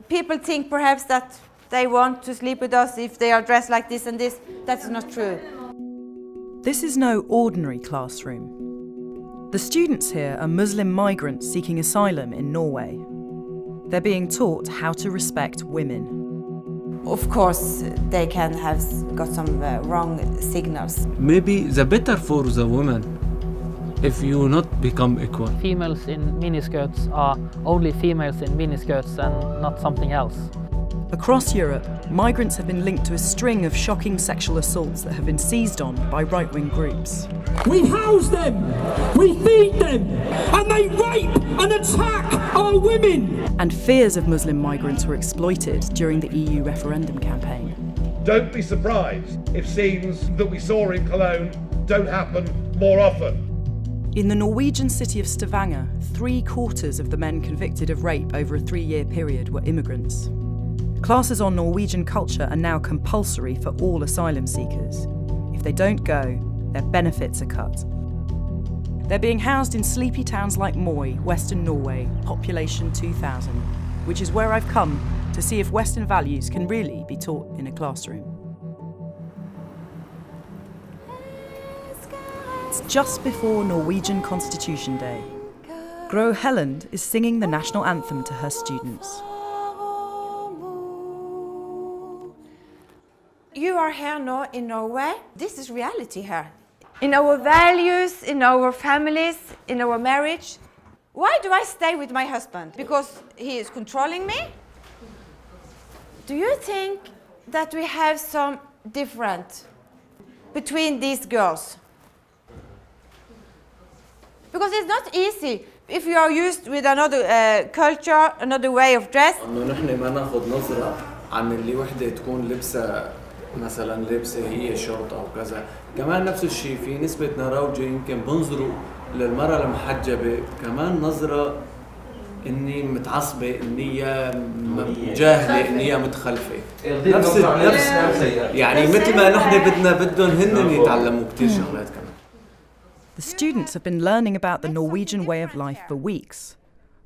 People think perhaps that they want to sleep with us if they are dressed like this and this. That's not true. This is no ordinary classroom. The students here are Muslim migrants seeking asylum in Norway. They're being taught how to respect women. Of course, they can have got some wrong signals. Maybe the better for the women if you not become equal. Females in miniskirts are only females in miniskirts and not something else. Across Europe, migrants have been linked to a string of shocking sexual assaults that have been seized on by right-wing groups. We house them, we feed them, and they rape and attack our women! And fears of Muslim migrants were exploited during the EU referendum campaign. Don't be surprised if scenes that we saw in Cologne don't happen more often. In the Norwegian city of Stavanger, 3/4 of the men convicted of rape over a 3-year period were immigrants. Classes on Norwegian culture are now compulsory for all asylum seekers. If they don't go, their benefits are cut. They're being housed in sleepy towns like Moi, Western Norway, population 2,000, which is where I've come to see if Western values can really be taught in a classroom. It's just before Norwegian Constitution Day. Gro Helland is singing the national anthem to her students. You are here now in Norway. This is reality here. In our values, in our families, in our marriage. Why do I stay with my husband? Because he is controlling me? Do you think that we have some different between these girls? Because it's not easy if you are used with another culture, another way of dress. إنه نحن ما ناخذ نظرة عن اللي وحدة تكون لبسة مثلا لبسة هي شرطة أو كذا، كمان نفس الشيء في نسبة نراوجة يمكن بنظروا للمرأة المحجبة كمان نظرة إني متعصبة، إني جاهلة، إني متخلفة. نفس يعني مثل ما نحن بدهم هن يتعلموا كتير شغلات كمان. The students have been learning about the Norwegian way of life for weeks.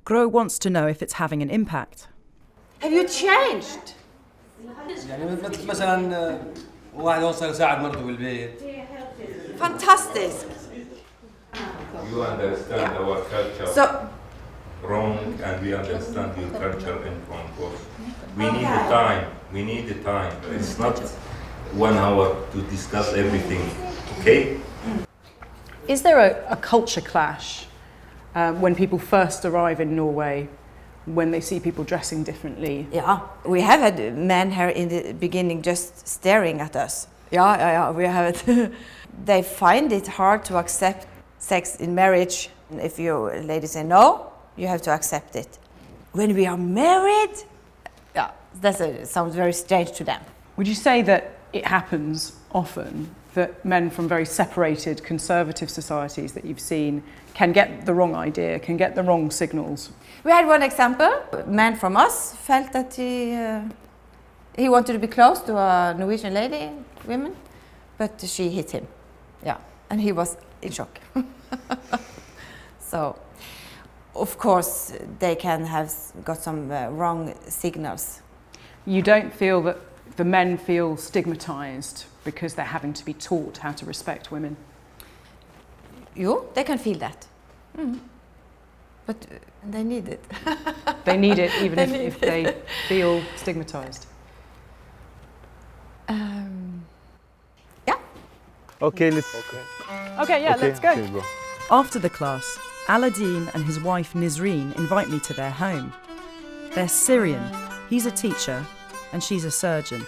Gro wants to know if it's having an impact. Have you changed? يعني مثلا واحد وصل يساعد مرته بالبيت. Fantastic. You understand our culture wrong, and we understand your culture in wrong course. We need the time. We need the time. It's not 1 hour to discuss everything. Okay? Is there a culture clash when people first arrive in Norway, when they see people dressing differently? Yeah, we have had men here in the beginning just staring at us. Yeah, we have it. They find it hard to accept sex in marriage. If you ladies say no, you have to accept it. When we are married, yeah, sounds very strange to them. Would you say that it happens often that men from very separated conservative societies that you've seen can get the wrong idea, can get the wrong signals? We had one example. A man from us felt that he wanted to be close to a Norwegian woman, but she hit him. Yeah, and he was in shock. So, of course, they can have got some wrong signals. You don't feel that the men feel stigmatized because they're having to be taught how to respect women? They can feel that. But they need it. They need it even if they feel stigmatized. Yeah. Okay, let's. Okay, let's go. Okay, go. After the class, Aladdin and his wife Nisreen invite me to their home. They're Syrian. He's a teacher and she's a surgeon.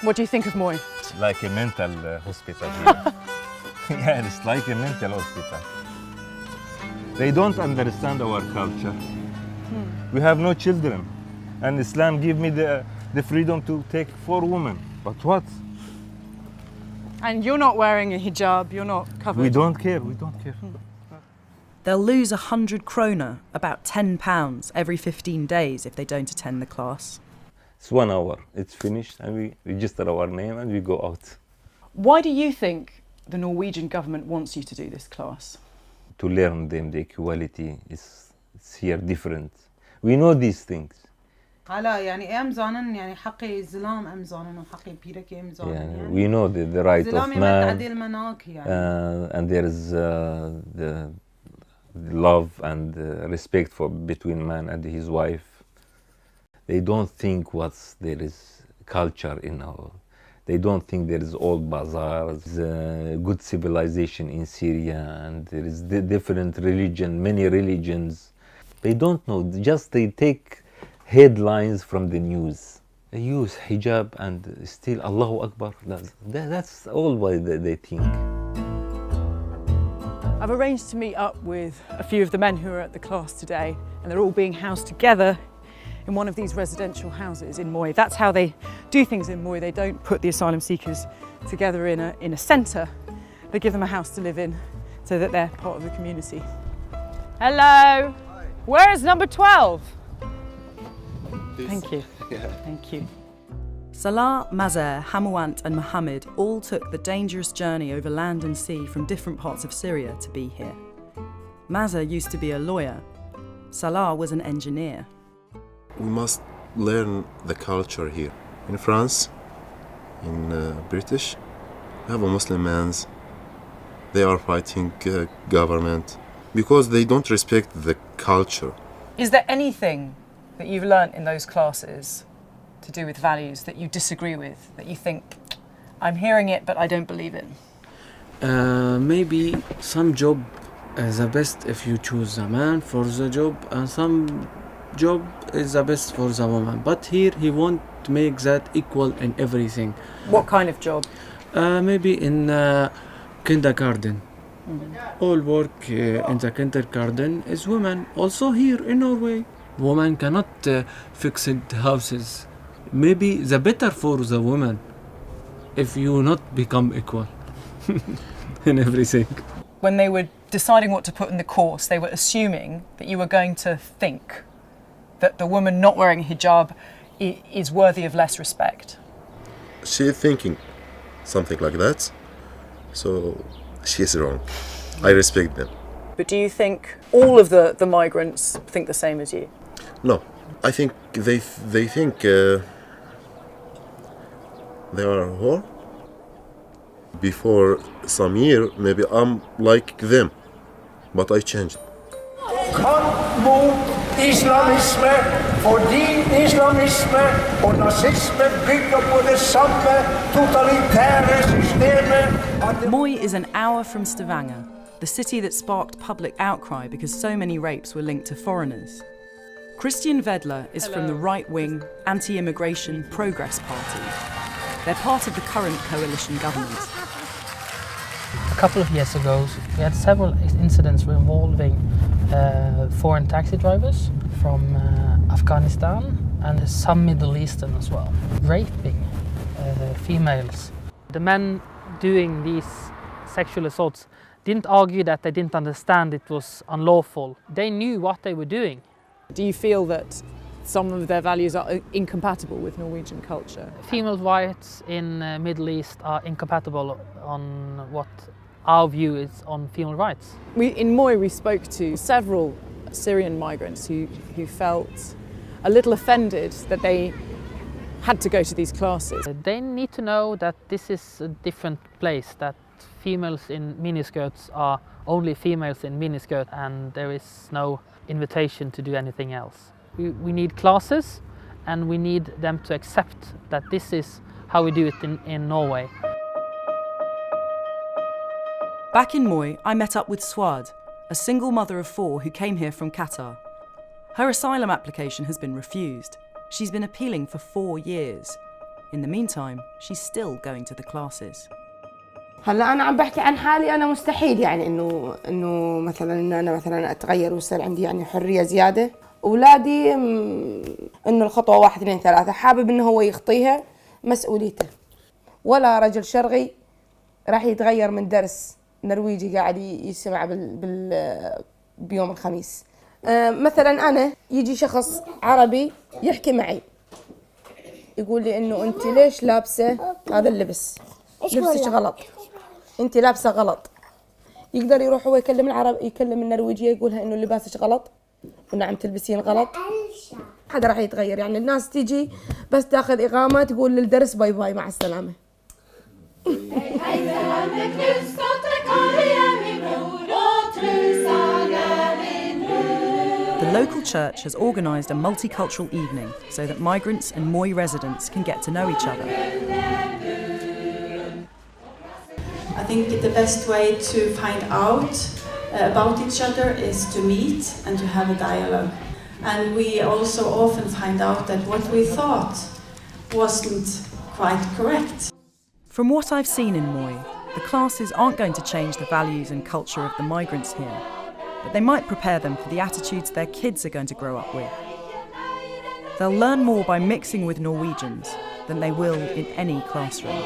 What do you think of Moi? It's like a mental hospital here. Yeah, it's like a mental hospital. They don't understand our culture. We have no children. And Islam give me the freedom to take 4 women. But what? And you're not wearing a hijab, you're not covered. We don't care, we don't care. They'll lose 100 kroner, about £10, every 15 days if they don't attend the class. It's 1 hour, it's finished, and we register our name and we go out. Why do you think the Norwegian government wants you to do this class? To learn them the equality is here different. We know these things. هلا يعني امزانن يعني حقي زلام امزانن وحقي بيرك امزانن يعني we know the right of man and there is the love and respect for between man and his wife. They don't think there is culture in our. They don't think there is old bazaars, good civilization in Syria, and there is different religion, many religions. They don't know. Just they take headlines from the news. They use hijab and still Allahu Akbar. That's all what they think. I've arranged to meet up with a few of the men who are at the class today, and they're all being housed together in one of these residential houses in Moy. That's how they do things in Moy. They don't put the asylum seekers together in a centre. They give them a house to live in so that they're part of the community. Hello. Hi. Where is number 12? Thank you. Yeah. Thank you. Salah, Mazer, Hamouant and Mohammed all took the dangerous journey over land and sea from different parts of Syria to be here. Mazer used to be a lawyer. Salah was an engineer. We must learn the culture here. In France, in British, we have a Muslim mans. They are fighting government because they don't respect the culture. Is there anything that you've learnt in those classes to do with values that you disagree with, that you think, I'm hearing it but I don't believe it? Maybe some job is the best if you choose a man for the job, and some job is the best for the woman. But here he won't make that equal in everything. What kind of job? Maybe in kindergarten. All work in the kindergarten is women. Also here in Norway, women cannot fix houses. Maybe the better for the woman if you not become equal in everything. When they were deciding what to put in the course, they were assuming that you were going to think that the woman not wearing hijab is worthy of less respect. She's thinking something like that, so she is wrong. I respect them. But do you think all of the migrants think the same as you? No, I think they think they are a whore. Before some year, maybe I'm like them, but I changed. Kamp mot islamisme, fordi islamisme og nazisme bygger på det samme totalitære systemet. Moy is an hour from Stavanger, the city that sparked public outcry because so many rapes were linked to foreigners. Christian Vedler is from the right-wing, anti-immigration Progress Party. They're part of the current coalition government. A couple of years ago, we had several incidents involving foreign taxi drivers from Afghanistan and some Middle Eastern as well, raping females. The men doing these sexual assaults didn't argue that they didn't understand it was unlawful. They knew what they were doing. Do you feel that some of their values are incompatible with Norwegian culture? Female rights in Middle East are incompatible on what our view is on female rights. In Moy we spoke to several Syrian migrants who felt a little offended that they had to go to these classes. They need to know that this is a different place, that females in miniskirts are only females in miniskirt and there is no invitation to do anything else. We need classes and we need them to accept that this is how we do it in Norway. Back in Moy, I met up with Swad, a single mother of 4 who came here from Qatar. Her asylum application has been refused. She's been appealing for 4 years. In the meantime, she's still going to the classes. هلا أنا عم بحكي عن حالي، أنا مستحيل يعني إنه مثلا إنه أنا مثلا أتغير ويصير عندي يعني حرية زيادة. أولادي إنه الخطوة 1 2 3 حابب إنه هو يخطيها مسؤوليته. ولا رجل شرقي راح يتغير من درس نرويجي قاعد يسمع بيوم الخميس. مثلا أنا يجي شخص عربي يحكي معي يقول لي إنه أنت ليش لابسة هذا اللبس؟ لبسك غلط. أنت لابسة غلط. يقدر يروح هو يكلم العرب، يكلم النرويجية يقولها إنه لباسك غلط ونعم تلبسين غلط. حدا راح يتغير. يعني الناس تيجي بس تاخذ إقامة تقول للدرس باي باي مع السلامة. The local church has organised a multicultural evening so that migrants and Moy residents can get to know each other. I think the best way to find out about each other is to meet and to have a dialogue. And we also often find out that what we thought wasn't quite correct. From what I've seen in Moy, the classes aren't going to change the values and culture of the migrants here, but they might prepare them for the attitudes their kids are going to grow up with. They'll learn more by mixing with Norwegians than they will in any classroom.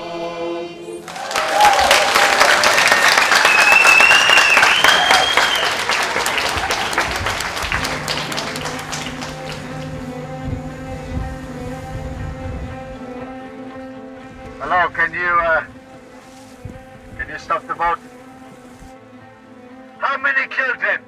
Hello, can you stop the boat? How many children?